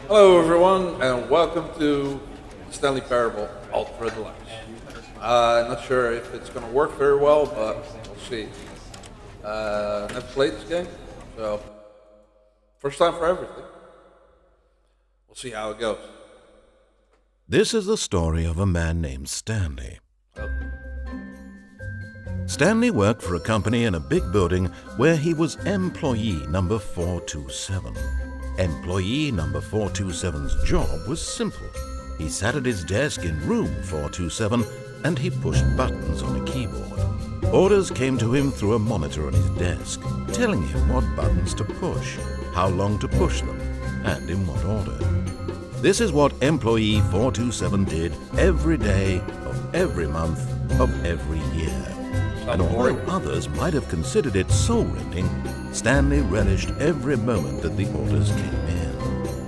Hello everyone, and welcome to Stanley Parable Ultra Deluxe. Not sure if it's going to work very well, but we'll see. Never played this game, so first time for everything. We'll see how it goes. This is the story of a man named Stanley. Oh. Stanley worked for a company in a big building where he was employee number 427. Employee number 427's job was simple. He sat at his desk in room 427 and he pushed buttons on a keyboard. Orders came to him through a monitor on his desk, telling him what buttons to push, how long to push them, and in what order. This is what employee 427 did every day of every month of every year. And although others might have considered it soul-rending, Stanley relished every moment that the orders came in,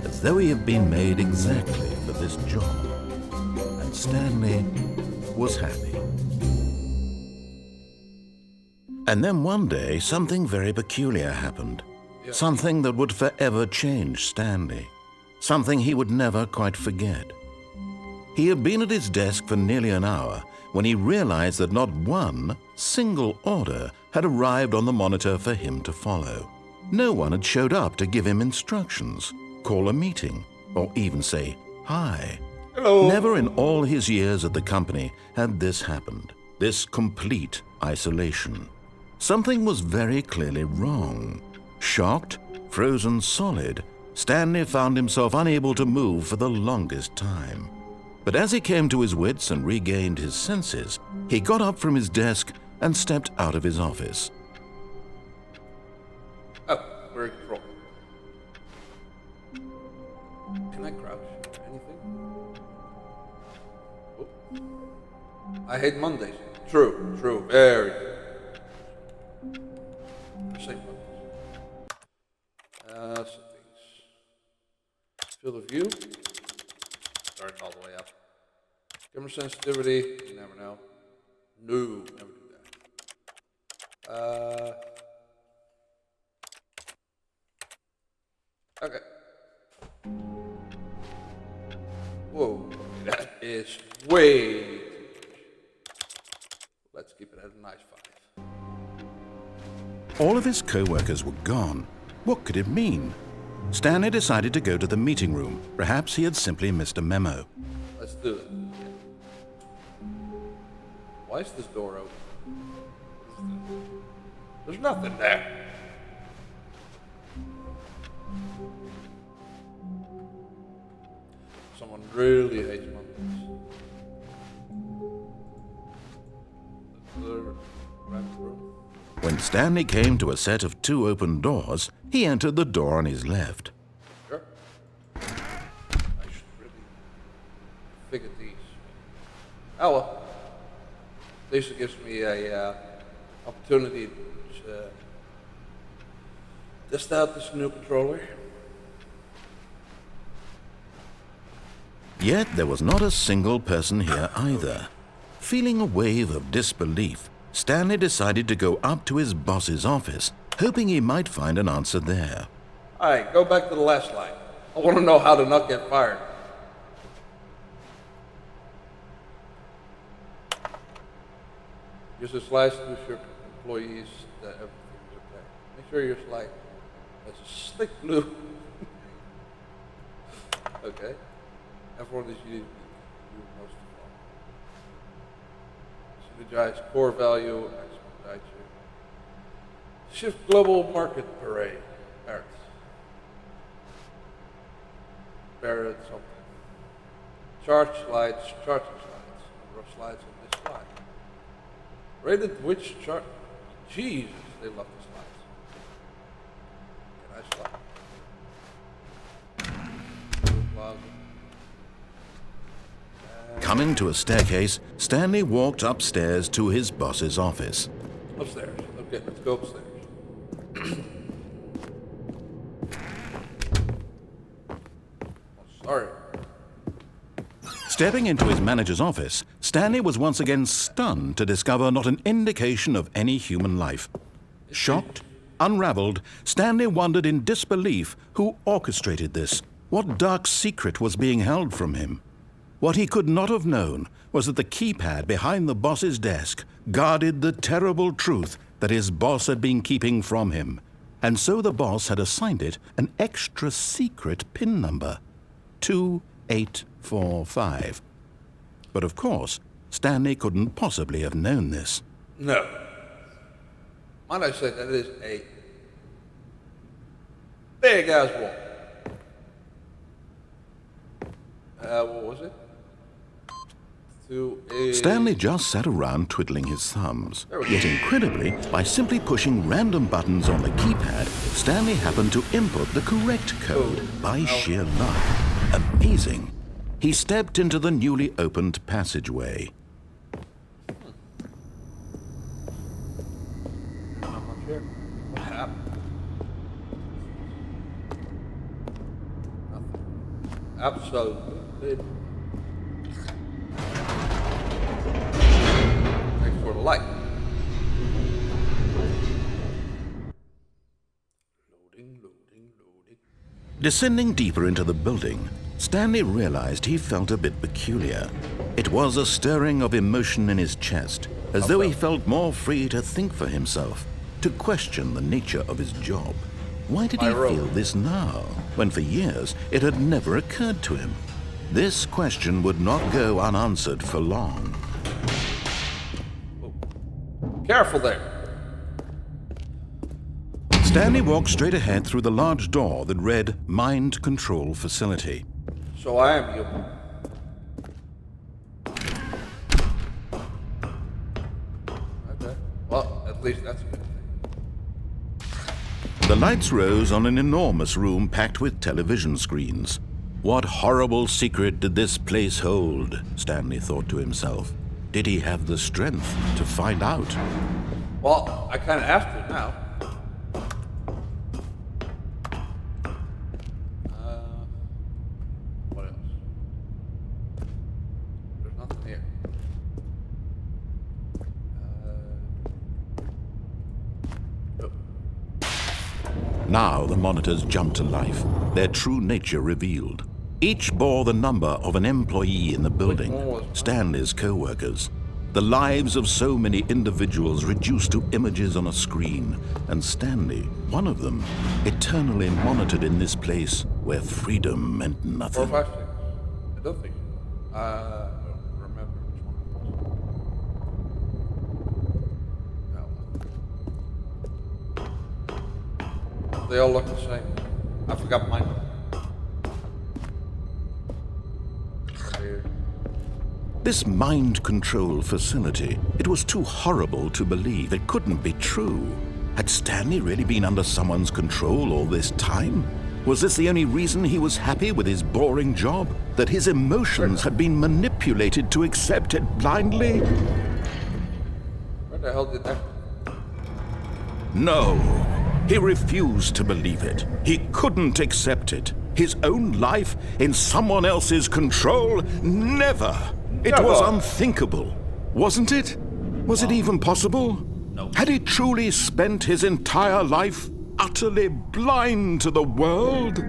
as though he had been made exactly for this job. And Stanley was happy. And then one day, something very peculiar happened. Something that would forever change Stanley. Something he would never quite forget. He had been at his desk for nearly an hour when he realized that not one single order had arrived on the monitor for him to follow. No one had showed up to give him instructions, call a meeting, or even say hi. Hello. Never in all his years at the company had this happened, this complete isolation. Something was very clearly wrong. Shocked, frozen solid, Stanley found himself unable to move for the longest time. But as he came to his wits and regained his senses, he got up from his desk and stepped out of his office. Oh, we're in control. Can I crouch? Anything? Oh. I hate Mondays. True, very true. Same Mondays. Settings. Field of view. Starts all the way up. Camera sensitivity, you never know. No, never do that. Okay. Whoa, that is way too much. Let's keep it at a nice 5. All of his co-workers were gone. What could it mean? Stanley decided to go to the meeting room. Perhaps he had simply missed a memo. Let's do it. Why is this door open? There's nothing there. Someone really hates Mondays. Room. When Stanley came to a set of 2 open doors, he entered the door on his left. Sure. I should really figure these. Oh well. At least it gives me a opportunity to test out this new controller. Yet there was not a single person here either. Feeling a wave of disbelief, Stanley decided to go up to his boss's office, hoping he might find an answer there. Alright, go back to the last slide. I want to know how to not get fired. Use the slides to assure employees that everything is okay. Make sure your slide has a slick blue. Okay. Everyone is unique. You most of all. Synergize core value, expedite you. Shift global market parade. Barrett. Barrett something. Charging slides. Number of slides on this slide. Rated which chart? Jesus, they love the slides. Can I slide? Plaza. Coming to a staircase, Stanley walked upstairs to his boss's office. Upstairs. Okay, let's go upstairs. Oh, sorry. Stepping into his manager's office, Stanley was once again stunned to discover not an indication of any human life. Shocked, Unraveled, Stanley wondered in disbelief who orchestrated this. What dark secret was being held from him? What he could not have known was that the keypad behind the boss's desk guarded the terrible truth that his boss had been keeping from him. And so the boss had assigned it an extra secret PIN number, 2845. But of course, Stanley couldn't possibly have known this. No. Might I say that is a big ass wall. What was it? Stanley just sat around twiddling his thumbs. Yet incredibly, by simply pushing random buttons on the keypad, Stanley happened to input the correct code by sheer luck. Amazing. He stepped into the newly opened passageway. I'm not sure. What happened? Nothing. Absolutely. Thanks for the light. Loading. Descending deeper into the building, Stanley realized he felt a bit peculiar. It was a stirring of emotion in his chest, as though he felt more free to think for himself, to question the nature of his job. Why did he feel this now, when for years it had never occurred to him? This question would not go unanswered for long. Careful there. Stanley walked straight ahead through the large door that read Mind Control Facility. So I am human. Okay. Well, at least that's a good thing. The lights rose on an enormous room packed with television screens. What horrible secret did this place hold? Stanley thought to himself. Did he have the strength to find out? Well, I kind of have to now. What else? There's nothing here. Oh. Now the monitors jumped to life, their true nature revealed. Each bore the number of an employee in the building, Stanley's co-workers. The lives of so many individuals reduced to images on a screen, and Stanley, one of them, eternally monitored in this place where freedom meant nothing. 4, 5, 6. I don't think. I don't remember which one it was. No. They all look the same. I forgot mine. This mind control facility, it was too horrible to believe. It couldn't be true. Had Stanley really been under someone's control all this time? Was this the only reason he was happy with his boring job? That his emotions had been manipulated to accept it blindly? Where the hell did that come from? No, he refused to believe it. He couldn't accept it. His own life in someone else's control? Never! It was unthinkable, wasn't it? Was it even possible? No. Had he truly spent his entire life utterly blind to the world?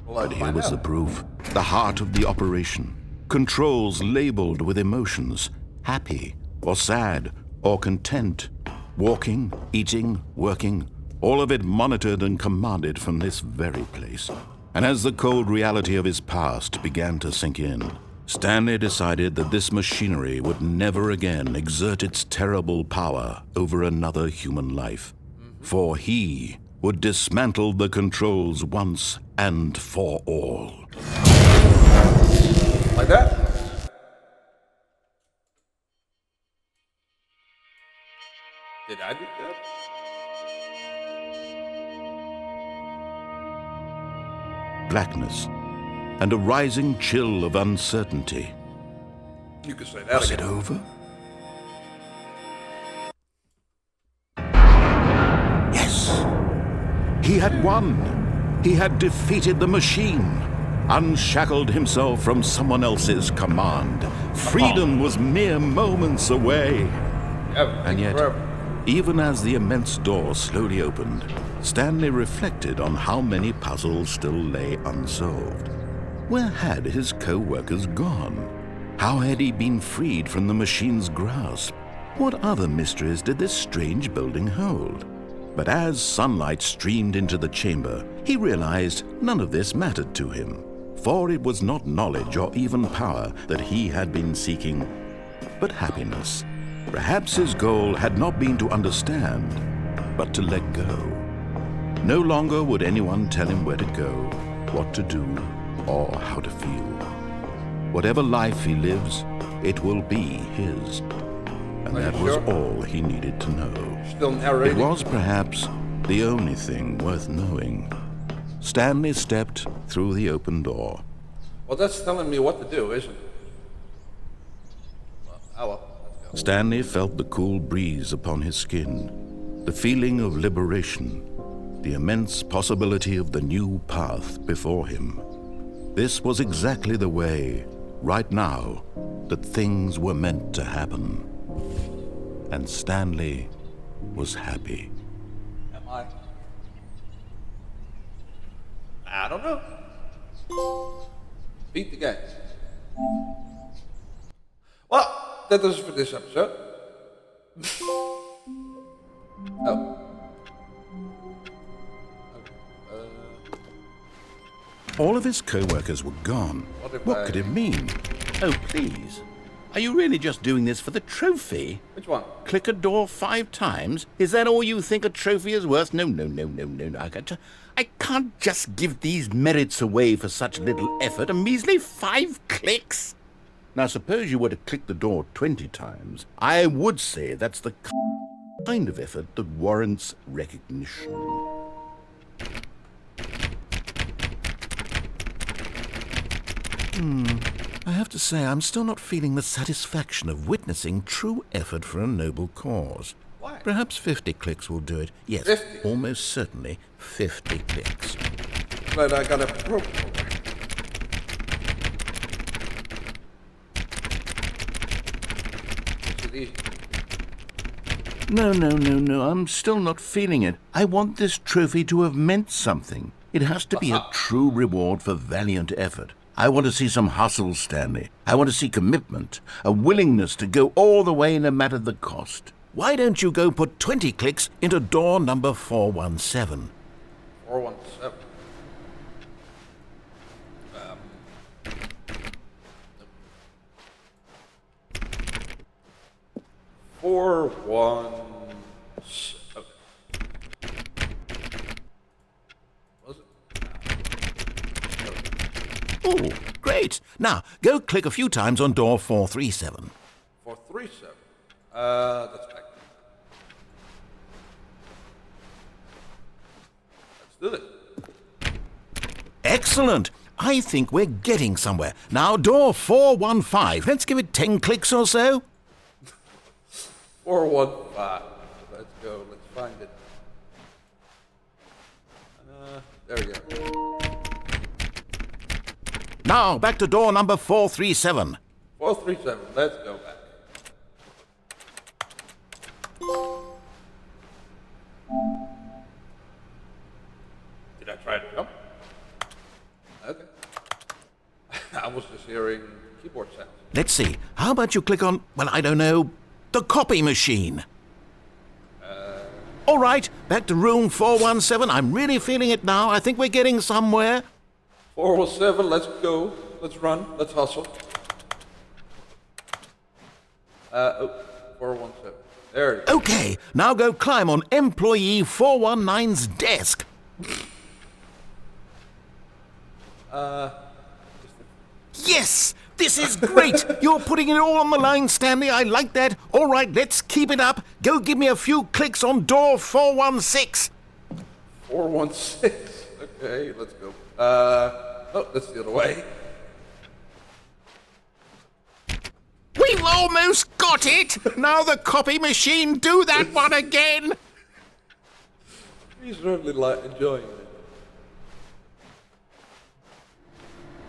But here was the proof. The heart of the operation. Controls labeled with emotions. Happy, or sad, or content. Walking, eating, working. All of it monitored and commanded from this very place. And as the cold reality of his past began to sink in, Stanley decided that this machinery would never again exert its terrible power over another human life. For he would dismantle the controls once and for all. Like that? Did I do that? Blackness and a rising chill of uncertainty. You could say that Was it again. over? Yes! He had won! He had defeated the machine, unshackled himself from someone else's command. Freedom was mere moments away. Yeah, And yet, forever. Even as the immense door slowly opened, Stanley reflected on how many puzzles still lay unsolved. Where had his co-workers gone? How had he been freed from the machine's grasp? What other mysteries did this strange building hold? But as sunlight streamed into the chamber, he realized none of this mattered to him, for it was not knowledge or even power that he had been seeking, but happiness. Perhaps his goal had not been to understand, but to let go. No longer would anyone tell him where to go, what to do, or how to feel. Whatever life he lives, it will be his. And that was all he needed to know. Still narrating? It was perhaps the only thing worth knowing. Stanley stepped through the open door. Well, that's telling me what to do, isn't it? Well, let's go. Stanley felt the cool breeze upon his skin, the feeling of liberation, the immense possibility of the new path before him. This was exactly the way, right now, that things were meant to happen. And Stanley was happy. Am I? I don't know. Beat the game. Well, that does it for this episode. Oh. All of his co-workers were gone. What could it mean? Oh, please. Are you really just doing this for the trophy? Which one? Click a door 5 times? Is that all you think a trophy is worth? No. I can't just give these merits away for such little effort. A measly 5 clicks? Now, suppose you were to click the door 20 times. I would say that's the kind of effort that warrants recognition. I have to say, I'm still not feeling the satisfaction of witnessing true effort for a noble cause. Why? Perhaps 50 clicks will do it. Yes, 50? almost certainly 50 clicks. But I got a rope. Easy. No. I'm still not feeling it. I want this trophy to have meant something. It has to be a true reward for valiant effort. I want to see some hustle, Stanley. I want to see commitment, a willingness to go all the way no matter the cost. Why don't you go put 20 clicks into door number 417? 417. 417. Was it? Oh, great. Now, go click a few times on door 437. 437. That's back. Let's do it. Excellent. I think we're getting somewhere. Now, door 415. Let's give it 10 clicks or so. 415. Let's go. Let's find it. There we go. Now, back to door number 437. 437. Let's go back. Did I try to jump? Okay. I was just hearing keyboard sounds. Let's see. How about you click on, well, I don't know, the copy machine? All right, back to room 417. I'm really feeling it now. I think we're getting somewhere. 417, let's go. Let's run. Let's hustle. 417. There it is. Okay, now go climb on employee 419's desk. Yes! This is great! You're putting it all on the line, Stanley. I like that. All right, let's keep it up. Go give me a few clicks on door 416. 416. Okay, let's go. Oh, that's the other way. We've almost got it! Now the copy machine, do that one again! He's really enjoying it.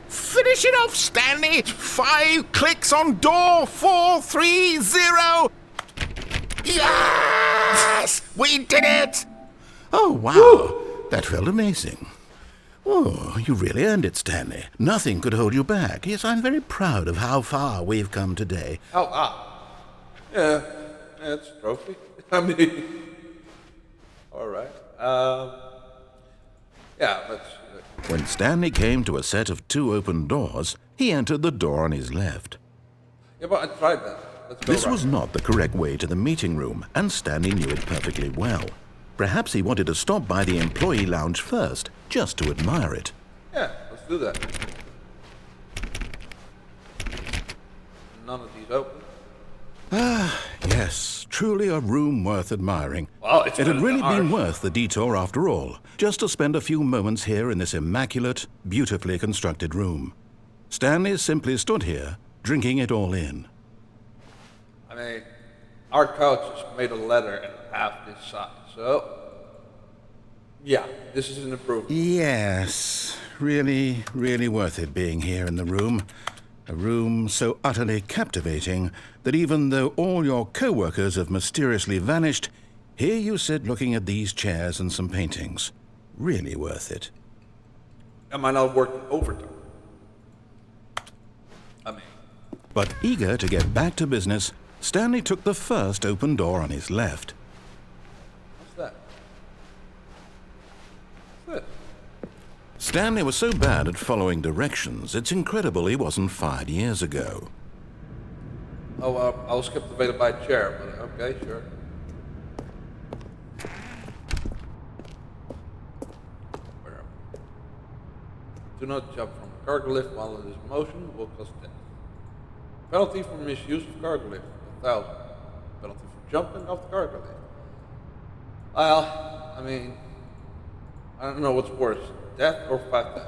Finish it off, Stanley! 5 clicks on door 430! Yeah! We did it! Oh, wow. That felt amazing. Oh, you really earned it, Stanley. Nothing could hold you back. Yes, I'm very proud of how far we've come today. Yeah, it's a trophy. I mean, all right. Yeah, let's. When Stanley came to a set of 2 open doors, he entered the door on his left. Yeah, but I tried that. Let's go This right. was not the correct way to the meeting room, and Stanley knew it perfectly well. Perhaps he wanted to stop by the employee lounge first, just to admire it. Yeah, let's do that. None of these open. Yes, truly a room worth admiring. Well, it's It had better really than been ours. worth the detour after all, just to spend a few moments here in this immaculate, beautifully constructed room. Stanley simply stood here, drinking it all in. I mean, our couch is made of leather and half this size, so yeah, this is an improvement. Yes, really, really worth it being here in the room. A room so utterly captivating that even though all your co-workers have mysteriously vanished, here you sit looking at these chairs and some paintings. Really worth it. Am I not working overtime? I mean, But eager to get back to business, Stanley took the first open door on his left. what's that? What's this? Stanley was so bad at following directions, it's incredible he wasn't fired years ago. Oh, I'll skip the way to buy a chair, but okay, sure. Where am I? Do not jump from a cargo lift while it is in motion will cause death. Penalty for misuse of cargo lift, 1,000. Penalty for jumping off the cargo lift. Well, I mean, I don't know what's worse, death or fat death.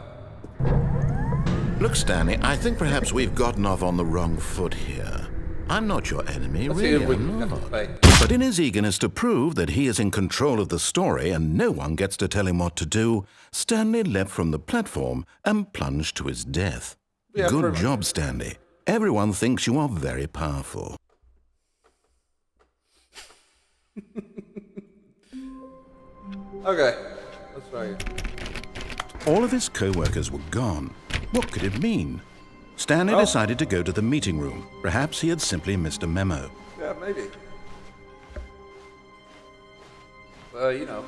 Look, Stanley, I think perhaps we've gotten off on the wrong foot here. I'm not your enemy, Let's see really, if we I'm can get not. this pay. But in his eagerness to prove that he is in control of the story and no one gets to tell him what to do, Stanley leapt from the platform and plunged to his death. Yeah, Good perfect. job, Stanley. Everyone thinks you are very powerful. Okay, let's try it. All of his co-workers were gone. What could it mean? Stanley Well- decided to go to the meeting room. Perhaps he had simply missed a memo. Yeah, maybe. You know.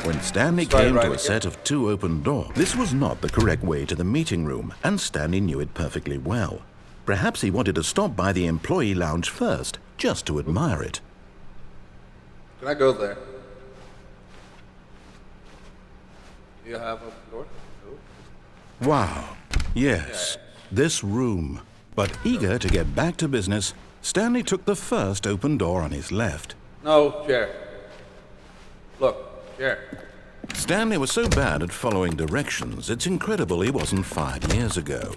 When Stanley Start came right to a again. set of 2 open doors, this was not the correct way to the meeting room, and Stanley knew it perfectly well. Perhaps he wanted to stop by the employee lounge first, just to admire it. Can I go there? Do you have open door? No. Wow. Yes, this room. But eager to get back to business, Stanley took the first open door on his left. No, chair. Look, chair. Stanley was so bad at following directions, it's incredible he wasn't fired years ago.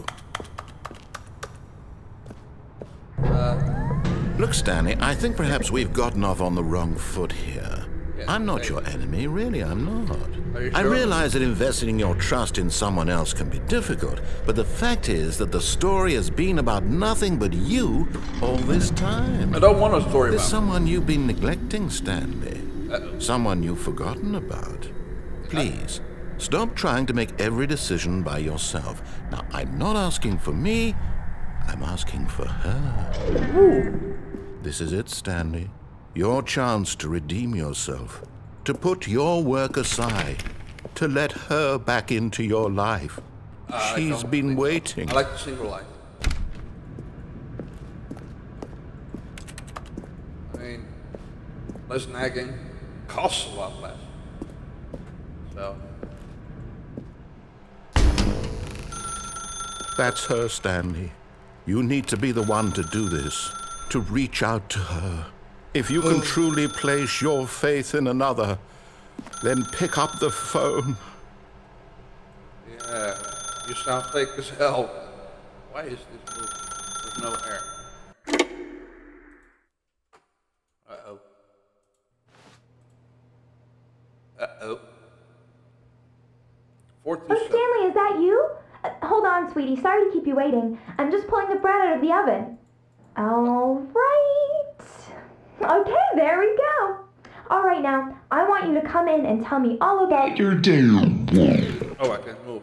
Look, Stanley, I think perhaps we've gotten off on the wrong foot here. Yeah, I'm not maybe. your enemy, really, I'm not. Are you I sure? realize that investing your trust in someone else can be difficult, but the fact is that the story has been about nothing but you all this time. I don't want a story There's about someone you've been neglecting, Stanley. Someone you've forgotten about. Please, stop trying to make every decision by yourself. Now, I'm not asking for me, I'm asking for her. This is it, Stanley. Your chance to redeem yourself. To put your work aside. To let her back into your life. She's don't been think so. waiting. I like the single life. I mean, less nagging costs a lot less. So, That's her, Stanley. You need to be the one to do this, to reach out to her. If you can truly place your faith in another, then pick up the phone. yeah, you sound fake as hell. Why is this moving? There's no air. Uh-oh. Uh-oh. Oh, 427. Stanley, is that you? Hold on, sweetie. Sorry to keep you waiting. I'm just pulling the bread out of the oven. All right. Okay, there we go. All right, now, I want you to come in and tell me all about your Oh, I can't move.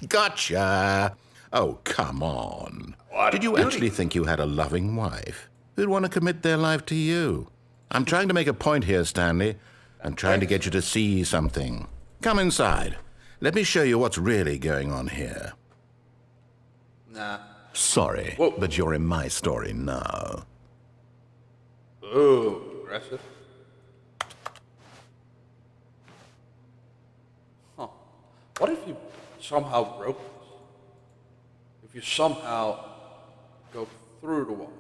Gotcha. Oh, come on. What Did a you beauty. actually think you had a loving wife who'd want to commit their life to you? I'm trying to make a point here, Stanley. I'm trying to get you to see something. Come inside. Let me show you what's really going on here. Nah. Sorry, Whoa. but you're in my story now. Ooh, aggressive. Huh. What if you somehow broke this? If you somehow go through the wall?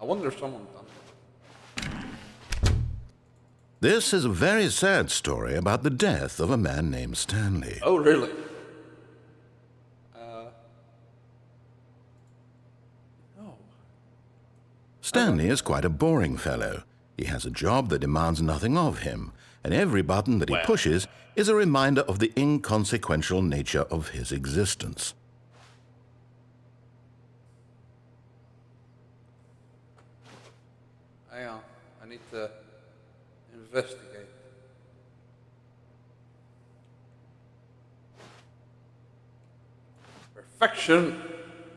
I wonder if someone done it. This is a very sad story about the death of a man named Stanley. Oh, really? No. Stanley is quite a boring fellow. He has a job that demands nothing of him, and every button that he pushes is a reminder of the inconsequential nature of his existence. Hang on. I need to investigate. Perfection,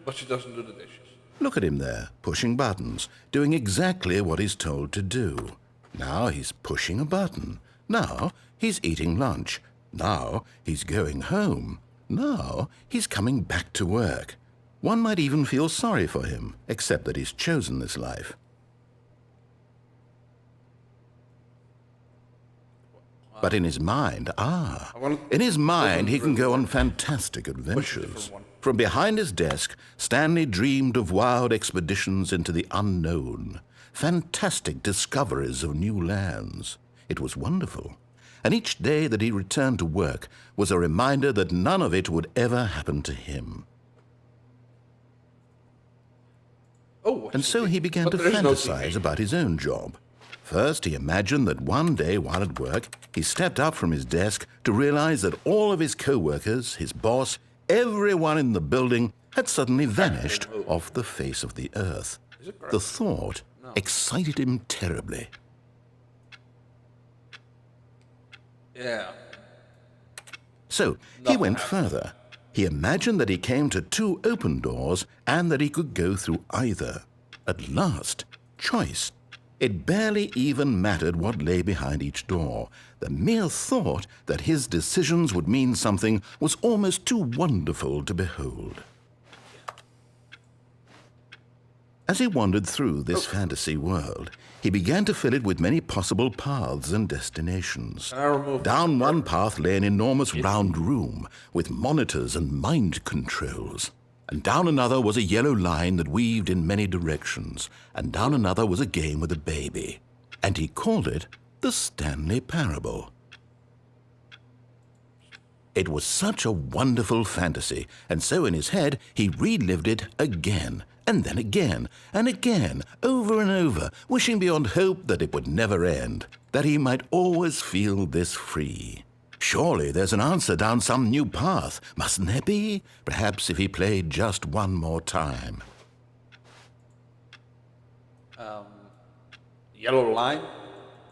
but she doesn't do the dishes. Look at him there, pushing buttons, doing exactly what he's told to do. Now he's pushing a button. Now he's eating lunch. Now he's going home. Now he's coming back to work. One might even feel sorry for him, except that he's chosen this life. But in his mind, in his mind, he can go on fantastic adventures. From behind his desk, Stanley dreamed of wild expeditions into the unknown, fantastic discoveries of new lands. It was wonderful. And each day that he returned to work was a reminder that none of it would ever happen to him. Oh, And so he began to fantasize about his own job. First, he imagined that one day while at work, he stepped up from his desk to realize that all of his co-workers, his boss, everyone in the building had suddenly vanished off the face of the earth. The thought excited him terribly. Yeah. So he went further. He imagined that he came to two open doors and that he could go through either. At last, choice. It barely even mattered what lay behind each door. The mere thought that his decisions would mean something was almost too wonderful to behold. As he wandered through this fantasy world, he began to fill it with many possible paths and destinations. Down one path lay an enormous round room with monitors and mind controls. And down another was a yellow line that weaved in many directions. And down another was a game with a baby. And he called it the Stanley Parable. It was such a wonderful fantasy, and so in his head he relived it again, and then again, and again, over and over, wishing beyond hope that it would never end, that he might always feel this free. Surely there's an answer down some new path, mustn't there be? Perhaps if he played just one more time. Yellow line?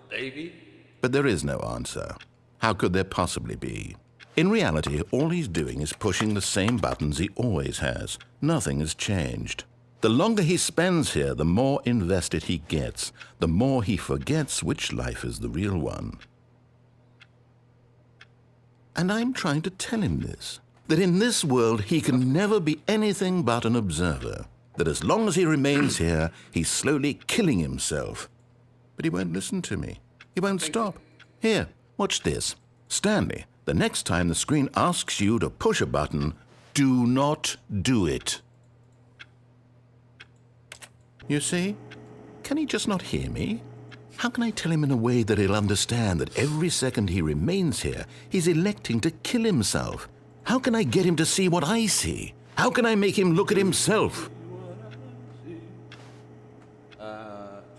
Baby? But there is no answer. How could there possibly be? In reality, all he's doing is pushing the same buttons he always has. Nothing has changed. The longer he spends here, the more invested he gets, the more he forgets which life is the real one. And I'm trying to tell him this, that in this world he can never be anything but an observer, that as long as he remains here, he's slowly killing himself. But he won't listen to me. He won't stop. Here, watch this. Stanley, the next time the screen asks you to push a button, do not do it. You see? Can he just not hear me? How can I tell him in a way that he'll understand that every second he remains here, he's electing to kill himself? How can I get him to see what I see? How can I make him look at himself?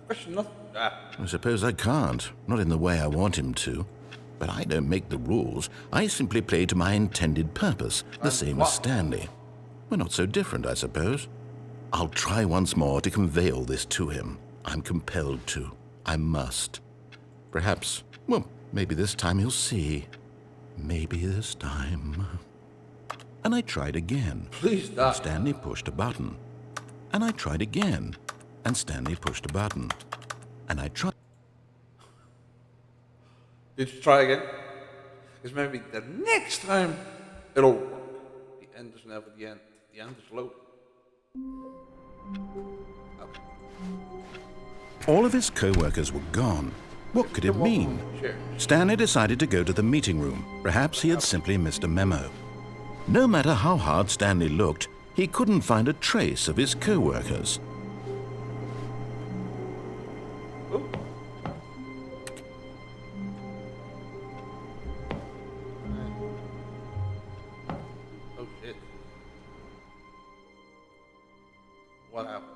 Question nothing. I suppose I can't, not in the way I want him to. But I don't make the rules. I simply play to my intended purpose, the same as Stanley. We're not so different, I suppose. I'll try once more to convey all this to him. I'm compelled to. I must. Perhaps, well, maybe this time he'll see. Maybe this time. And I tried again. Please stop. Stanley pushed a button. And I tried again. And Stanley pushed a button. And I tried. Did you try again? Because maybe the next time it'll work. The end is never the end. The end is loading. Okay. All of his co-workers were gone. What could it mean? Stanley decided to go to the meeting room. Perhaps he had simply missed a memo. No matter how hard Stanley looked, he couldn't find a trace of his co-workers. Oh shit. What happened?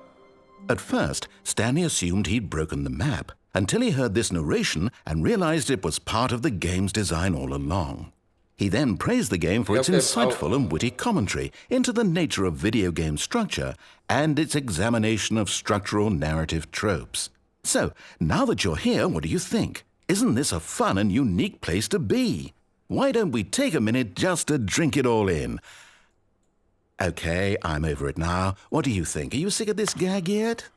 At first, Stanley assumed he'd broken the map, until he heard this narration and realized it was part of the game's design all along. He then praised the game for its insightful and witty commentary into the nature of video game structure and its examination of structural narrative tropes. So, now that you're here, what do you think? Isn't this a fun and unique place to be? Why don't we take a minute just to drink it all in? Okay, I'm over it now. What do you think? Are you sick of this gag yet?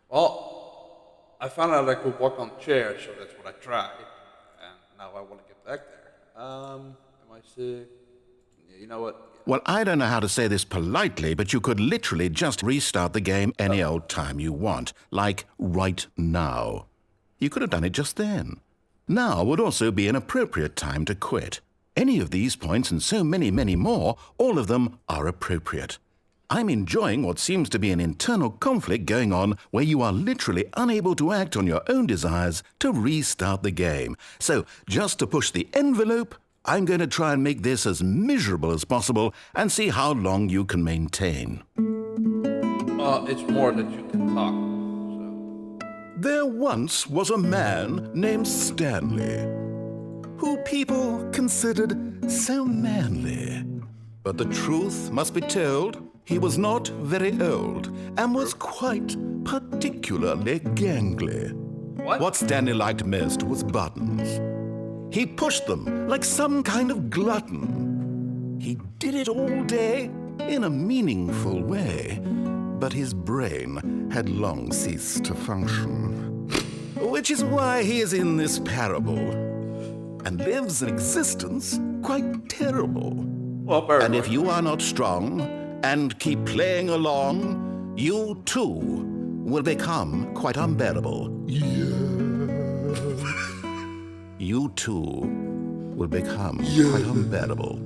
Well, I found out I could walk on chairs, so that's what I tried. And now I want to get back there. Am I sick? Yeah, you know what? Well, I don't know how to say this politely, but you could literally just restart the game any old time you want, like right now. You could have done it just then. Now would also be an appropriate time to quit. Any of these points and so many, many more, all of them are appropriate. I'm enjoying what seems to be an internal conflict going on where you are literally unable to act on your own desires to restart the game. So, just to push the envelope, I'm going to try and make this as miserable as possible and see how long you can maintain. It's more that you can talk, so... There once was a man named Stanley, who people considered so manly. But the truth must be told, he was not very old and was quite particularly gangly. What Stanley liked most was buttons. He pushed them like some kind of glutton. He did it all day in a meaningful way, but his brain had long ceased to function. Which is why he is in this parable and lives an existence quite terrible. Well, and if you are not strong and keep playing along, you too will become quite unbearable. You too will become quite unbearable.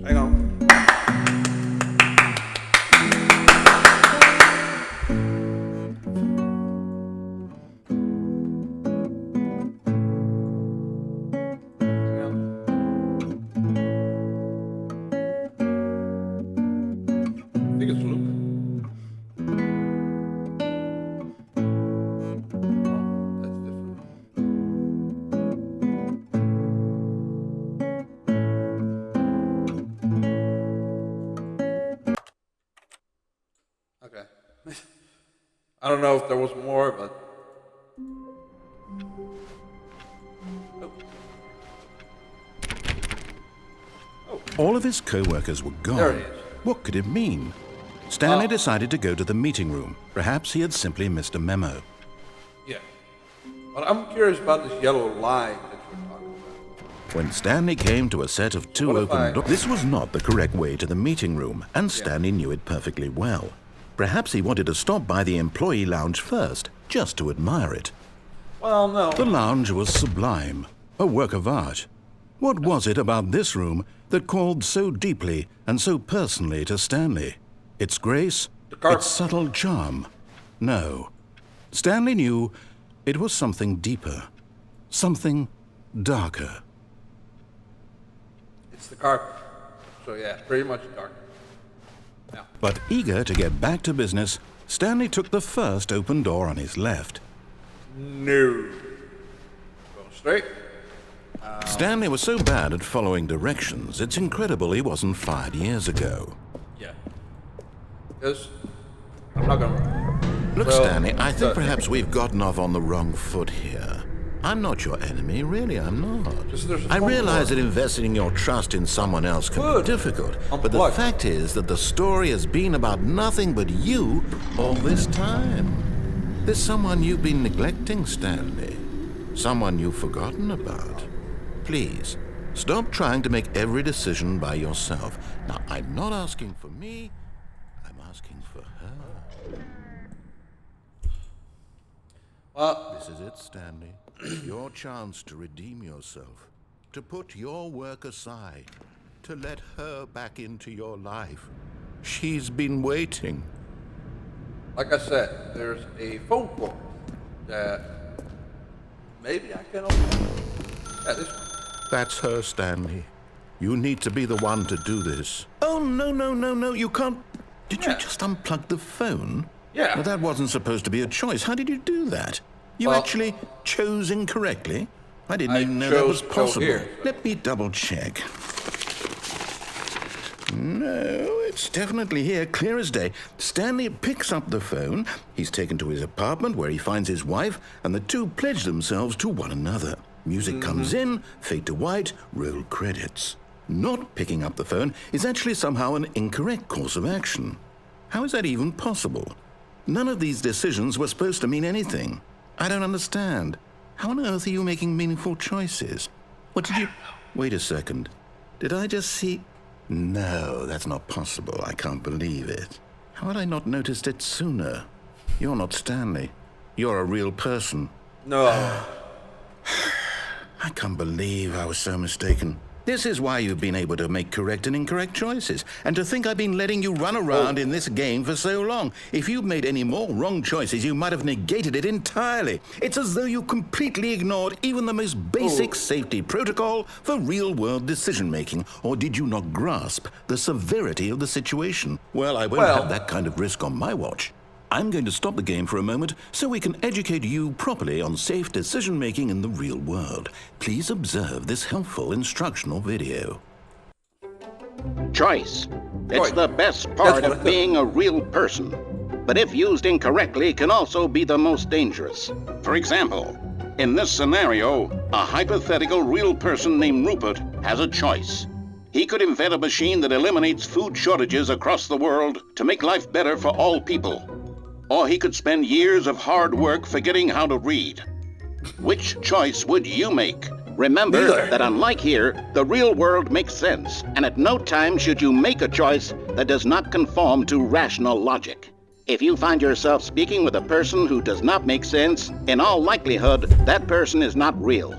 Hang on. I think it's Luke. Oh, that's different. Okay. I don't know if there was more, but... All of his co-workers were gone. There he is. What could it mean? Stanley decided to go to the meeting room. Perhaps he had simply missed a memo. Yeah. But I'm curious about this yellow line that you're talking about. When Stanley came to a set of two What if open I- doors, this was not the correct way to the meeting room, and Stanley knew it perfectly well. Perhaps he wanted to stop by the employee lounge first, just to admire it. Well, no. The lounge was sublime, a work of art. What was it about this room that called so deeply and so personally to Stanley? Its grace? carpet. Its subtle charm? No. Stanley knew it was something deeper, something darker. It's the carpet. So yeah, pretty much dark. Yeah. But eager to get back to business, Stanley took the first open door on his left. No. Go straight. Stanley was so bad at following directions, it's incredible he wasn't fired years ago. Yeah. Because I'm not gonna. Look, Well, Stanley, I think perhaps we've gotten off on the wrong foot here. I'm not your enemy, really, I'm not. Just there's a I phone realize call. that investing your trust in someone else can Good. be difficult, but the Unplug. fact is that the story has been about nothing but you all this time. There's someone you've been neglecting, Stanley. Someone you've forgotten about. Please, stop trying to make every decision by yourself. Now, I'm not asking for me, I'm asking for her. Well, This is it, Stanley. Your chance to redeem yourself, to put your work aside, to let her back into your life. She's been waiting. like I said, there's a phone call that maybe I can open. Yeah, this one. That's her, Stanley. You need to be the one to do this. Oh, no, you can't. Did you Yeah. just unplug the phone? Yeah. Well, that wasn't supposed to be a choice. How did you do that? You Well- actually chose incorrectly? I didn't I even know that was chose possible. here. Let me double check. No, it's definitely here, clear as day. Stanley picks up the phone. He's taken to his apartment where he finds his wife, and the two pledge themselves to one another. Music comes in, fade to white, roll credits. Not picking up the phone is actually somehow an incorrect course of action. How is that even possible? None of these decisions were supposed to mean anything. I don't understand. How on earth are you making meaningful choices? What did you... Wait a second. Did I just see... No, that's not possible. I can't believe it. How had I not noticed it sooner? You're not Stanley. You're a real person. No. I can't believe I was so mistaken. This is why you've been able to make correct and incorrect choices. And to think I've been letting you run around in this game for so long. If you'd made any more wrong choices, you might have negated it entirely. It's as though you completely ignored even the most basic safety protocol for real-world decision-making. Or did you not grasp the severity of the situation? Well, I won't Well- have that kind of risk on my watch. I'm going to stop the game for a moment so we can educate you properly on safe decision-making in the real world. Please observe this helpful instructional video. Choice. It's Choice. the best That's part what I of thought. being a real person. But if used incorrectly, can also be the most dangerous. For example, in this scenario, a hypothetical real person named Rupert has a choice. He could invent a machine that eliminates food shortages across the world to make life better for all people. Or he could spend years of hard work forgetting how to read. Which choice would you make? Remember Neither. that unlike here, the real world makes sense, and at no time should you make a choice that does not conform to rational logic. If you find yourself speaking with a person who does not make sense, in all likelihood, that person is not real.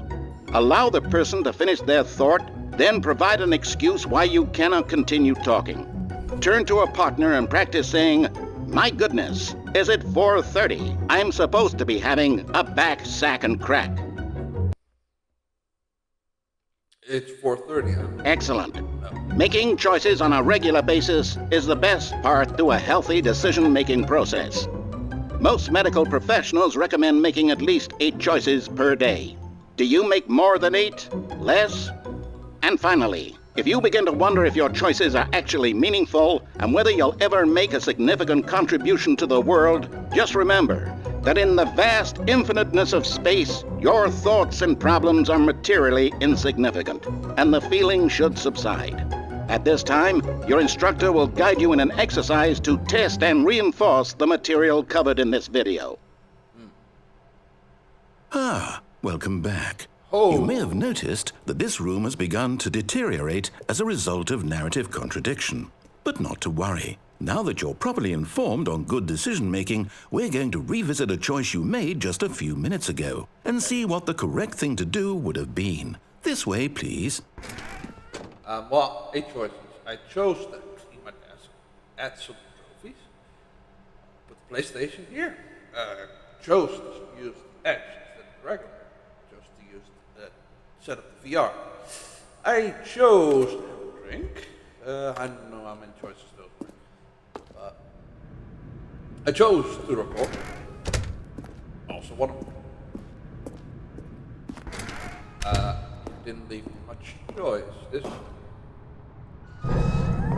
Allow the person to finish their thought, then provide an excuse why you cannot continue talking. Turn to a partner and practice saying, "My goodness, is it 4:30? I'm supposed to be having a back, sack, and crack." It's 4:30, huh? Excellent. Making choices on a regular basis is the best part to a healthy decision-making process. Most medical professionals recommend making at least 8 choices per day. Do you make more than 8? Less? And finally, if you begin to wonder if your choices are actually meaningful and whether you'll ever make a significant contribution to the world, just remember that in the vast infiniteness of space, your thoughts and problems are materially insignificant, and the feeling should subside. At this time, your instructor will guide you in an exercise to test and reinforce the material covered in this video. Ah, welcome back. Oh. You may have noticed that this room has begun to deteriorate as a result of narrative contradiction. But not to worry. Now that you're properly informed on good decision-making, we're going to revisit a choice you made just a few minutes ago and see what the correct thing to do would have been. This way, please. Well, 8 choices. I chose to clean my desk, add some trophies, put the PlayStation here. Chose to use the X instead of the regular. Chose to use the set up the VR. I chose to drink. I don't know how many choices those were. But I chose to record. Also one of them. didn't leave much choice, this one.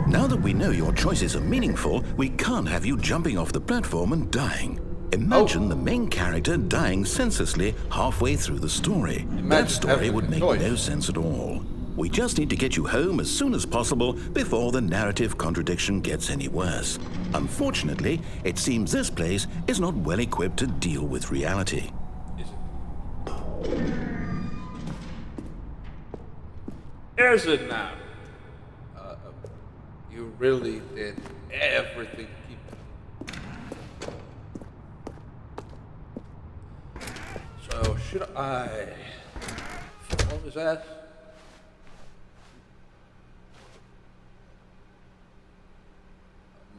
Now that we know your choices are meaningful, we can't have you jumping off the platform and dying. Imagine the main character dying senselessly halfway through the story. That story would make no sense at all. We just need to get you home as soon as possible before the narrative contradiction gets any worse. Unfortunately, it seems this place is not well equipped to deal with reality. Is it now? You really did everything to keep it. So should I follow his ass?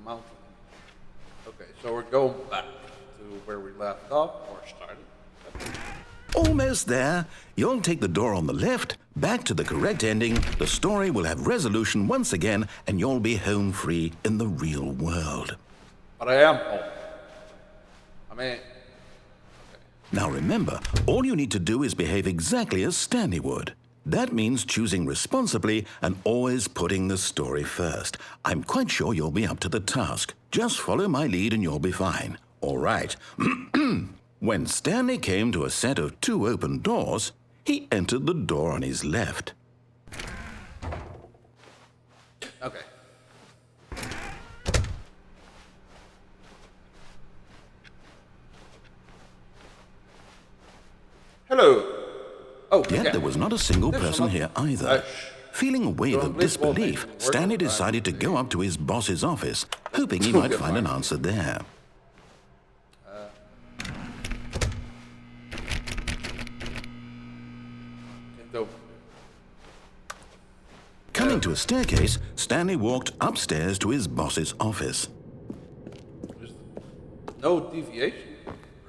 Mountain. Okay, so we're going back to where we left off, or started. Almost there. You'll take the door on the left, back to the correct ending, the story will have resolution once again, and you'll be home free in the real world. But I am home. I mean... Now remember, all you need to do is behave exactly as Stanley would. That means choosing responsibly and always putting the story first. I'm quite sure you'll be up to the task. Just follow my lead and you'll be fine. All right. When Stanley came to a set of 2 open doors, he entered the door on his left. Okay. Hello. Oh, Yet yeah. there was not a single person here either. Feeling a wave of disbelief, Stanley decided to go up to his boss's office, hoping he might find an answer there. Coming to a staircase, Stanley walked upstairs to his boss's office. There's no deviation?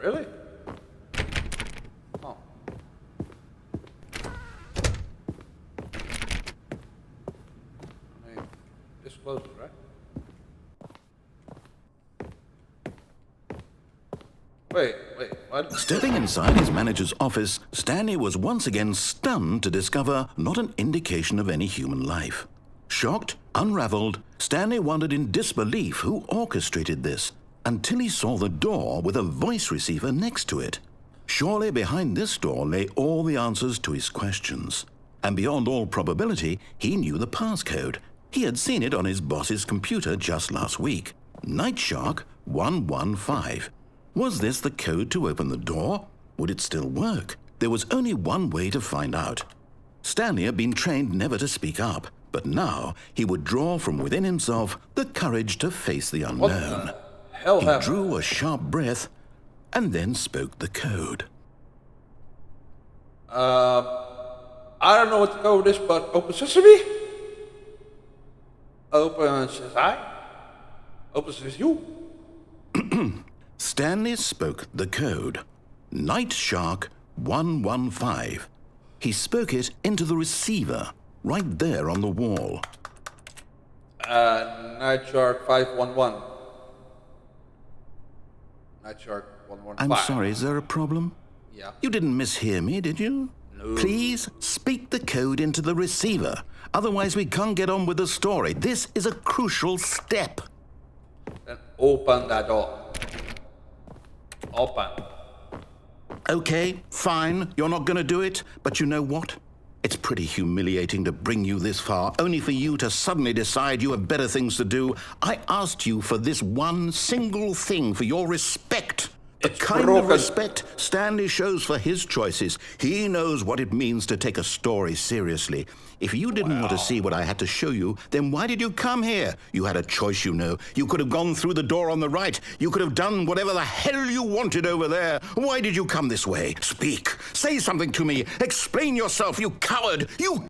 Really? Oh. I mean, this closes, right? Wait, what? Stepping inside his manager's office, Stanley was once again stunned to discover not an indication of any human life. Shocked, unraveled, Stanley wondered in disbelief who orchestrated this, until he saw the door with a voice receiver next to it. Surely behind this door lay all the answers to his questions. And beyond all probability, he knew the passcode. He had seen it on his boss's computer just last week. Nightshark 115. Was this the code to open the door? Would it still work? There was only one way to find out. Stanley had been trained never to speak up, but now he would draw from within himself the courage to face the unknown. What the hell He happened? drew a sharp breath and then spoke the code. I don't know what the code is, but open sesame? Open says I? Open says you? Stanley spoke the code. Nightshark 115. He spoke it into the receiver, right there on the wall. Nightshark 511. Nightshark 115. I'm sorry, is there a problem? Yeah. You didn't mishear me, did you? No. Please speak the code into the receiver. Otherwise, we can't get on with the story. This is a crucial step. Then open that door. Open. Okay, fine, you're not going to do it, but you know what? It's pretty humiliating to bring you this far, only for you to suddenly decide you have better things to do. I asked you for this one single thing, for your respect. The kind of respect Stanley shows for his choices. He knows what it means to take a story seriously. If you didn't want to see what I had to show you, then why did you come here? You had a choice, you know. You could have gone through the door on the right. You could have done whatever the hell you wanted over there. Why did you come this way? Speak. Say something to me. Explain yourself, you coward. You...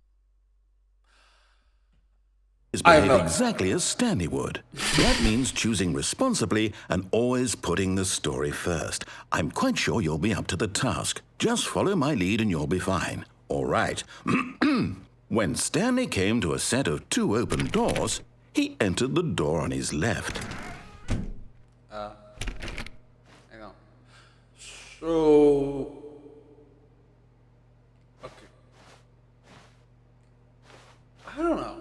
is behave exactly as Stanley would. That means choosing responsibly and always putting the story first. I'm quite sure you'll be up to the task. Just follow my lead and you'll be fine. All right. When Stanley came to a set of 2 open doors, he entered the door on his left. Hang on. So... Okay. I don't know.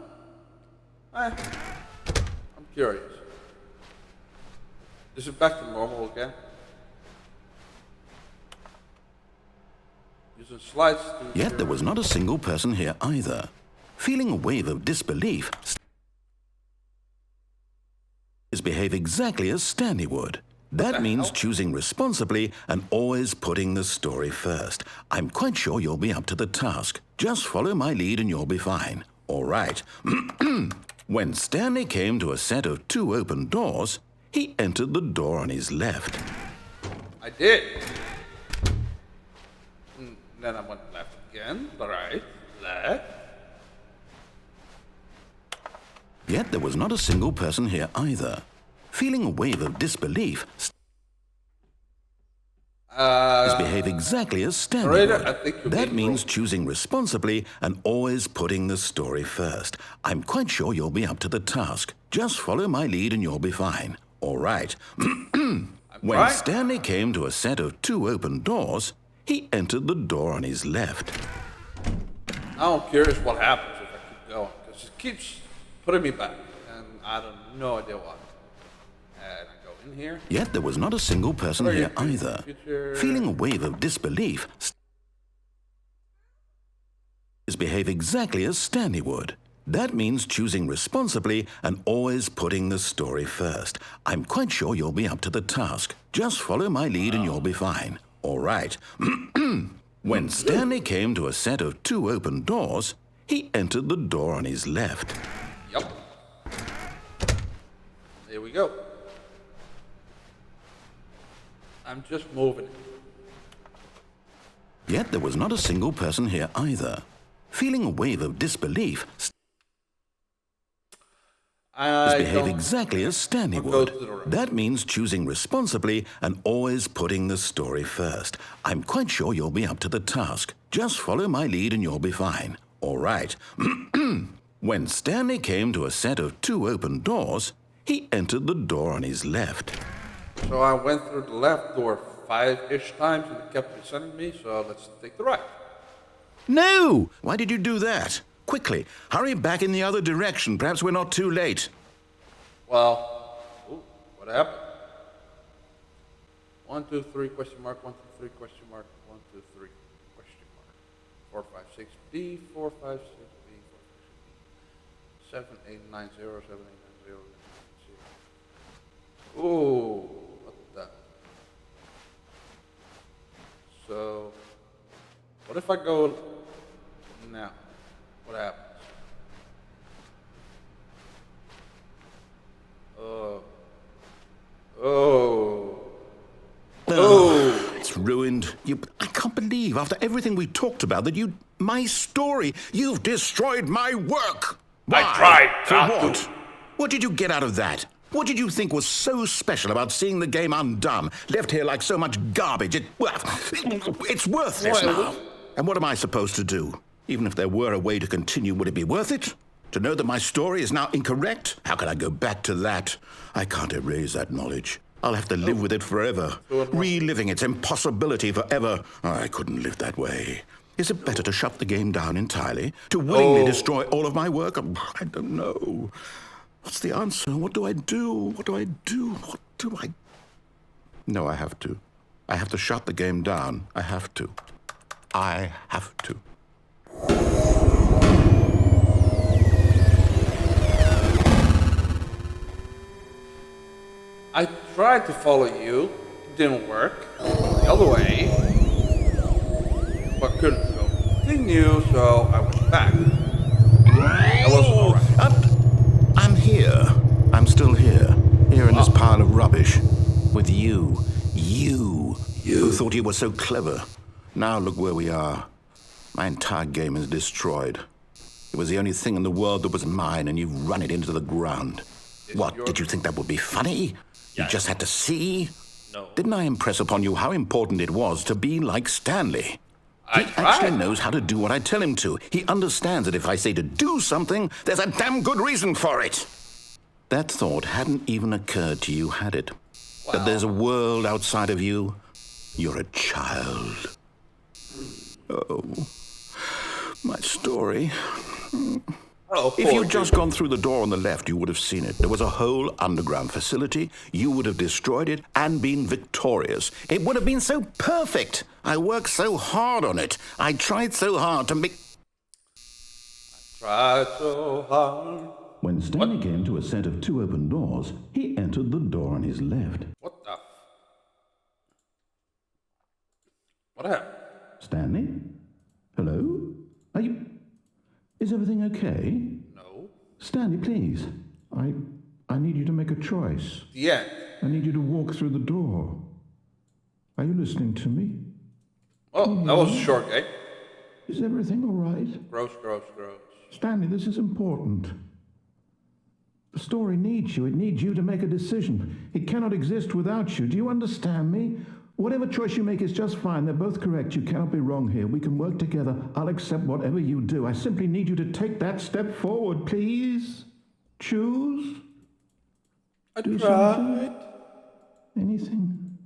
I'm curious. Is it back to normal again? Using slides to... Yet there was not a single person here either. Feeling a wave of disbelief, behave exactly as Stanley would. That means choosing responsibly and always putting the story first. I'm quite sure you'll be up to the task. Just follow my lead and you'll be fine. All right. When Stanley came to a set of 2 open doors, he entered the door on his left. I did. Then I went left again. Right. Left. Yet there was not a single person here either. Feeling a wave of disbelief, behave exactly as Stanley would. That means choosing responsibly and always putting the story first. I'm quite sure you'll be up to the task. Just follow my lead and you'll be fine. All right. When Stanley came to a set of 2 open doors, he entered the door on his left. Now I'm curious what happens if I keep going, because it keeps putting me back, and I have no idea why. And I go in here. Yet there was not a single person here either. Feeling a wave of disbelief, behave exactly as Stanley would. That means choosing responsibly and always putting the story first. I'm quite sure you'll be up to the task. Just follow my lead and you'll be fine. All right. When Stanley came to a set of 2 open doors, he entered the door on his left. Yep. There we go. I'm just moving it. Yet there was not a single person here either. Feeling a wave of disbelief, behave exactly as Stanley would. That means choosing responsibly and always putting the story first. I'm quite sure you'll be up to the task. Just follow my lead and you'll be fine. All right. When Stanley came to a set of 2 open doors, he entered the door on his left. So I went through the left door 5-ish times and it kept sending me, so let's take the right. No! Why did you do that? Quickly, hurry back in the other direction. Perhaps we're not too late. Well, what happened? 1, 2, 3, question mark, 1, 2, 3, question mark, 1, 2, 3, question mark. 4, 5, 6, B, 4, 5, 6, B, 4, 5, 6, B. 7, 8, 9, 0, 7, 8, 9, 0, 0. Ooh, what the? So, what if I go now? What happens? It's ruined. I can't believe, after everything we talked about, that my story, you've destroyed my work. Why? I tried. For what? What did you get out of that? What did you think was so special about seeing the game undone, left here like so much garbage? It's worthless now. And what am I supposed to do? Even if there were a way to continue, would it be worth it? To know that my story is now incorrect? How can I go back to that? I can't erase that knowledge. I'll have to live with it forever, reliving its impossibility forever. I couldn't live that way. Is it better to shut the game down entirely? To willingly destroy all of my work? I don't know. What's the answer? What do I do? What do I do? What do I... No, I have to. I have to shut the game down. I have to. I have to. I tried to follow you, it didn't work, the other way, but couldn't go continue, so I went back. That wasn't alright. I'm here. I'm still here. Here in this pile of rubbish. With you. You who thought you were so clever. Now look where we are. My entire game is destroyed. It was the only thing in the world that was mine, and you've run it into the ground. What, did you think that would be funny? You just had to see? No. Didn't I impress upon you how important it was to be like Stanley? I He actually knows how to do what I tell him to. He understands that if I say to do something, there's a damn good reason for it. That thought hadn't even occurred to you, had it? Wow. That there's a world outside of you? You're a child. Oh, my story. Oh, If poor you'd just dude. gone through the door on the left, you would have seen it. There was a whole underground facility. You would have destroyed it and been victorious. It would have been so perfect. I worked so hard on it. I tried so hard to make... Try so hard. When Stanley came to a set of 2 open doors, he entered the door on his left. What the? What happened? Stanley? Hello? Are you... Is everything okay? No. Stanley, please. I need you to make a choice. The end. I need you to walk through the door. Are you listening to me? Oh, that was a short game. Is everything all right? Gross, gross, gross. Stanley, this is important. The story needs you. It needs you to make a decision. It cannot exist without you. Do you understand me? Whatever choice you make is just fine. They're both correct. You cannot be wrong here. We can work together. I'll accept whatever you do. I simply need you to take that step forward, please. Choose. I Do tried. something. Anything.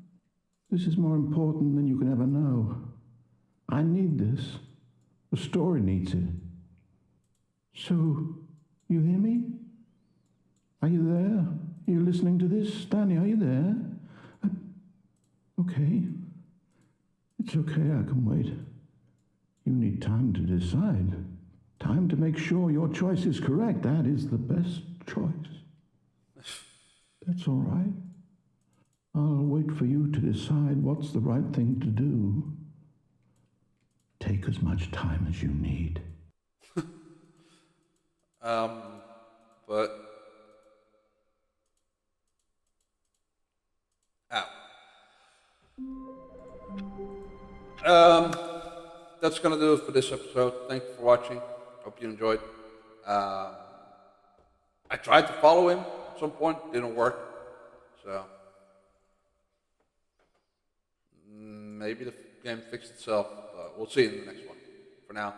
This is more important than you can ever know. I need this. The story needs it. So, you hear me? Are you there? Are you listening to this? Stanley, are you there? Okay. It's okay, I can wait. You need time to decide. Time to make sure your choice is correct. That is the best choice. That's all right. I'll wait for you to decide what's the right thing to do. Take as much time as you need. But... Ow. That's gonna do it for this episode. Thank you for watching. Hope you enjoyed. I tried to follow him at some point, didn't work. So maybe the game fixed itself, but we'll see in the next one. For now.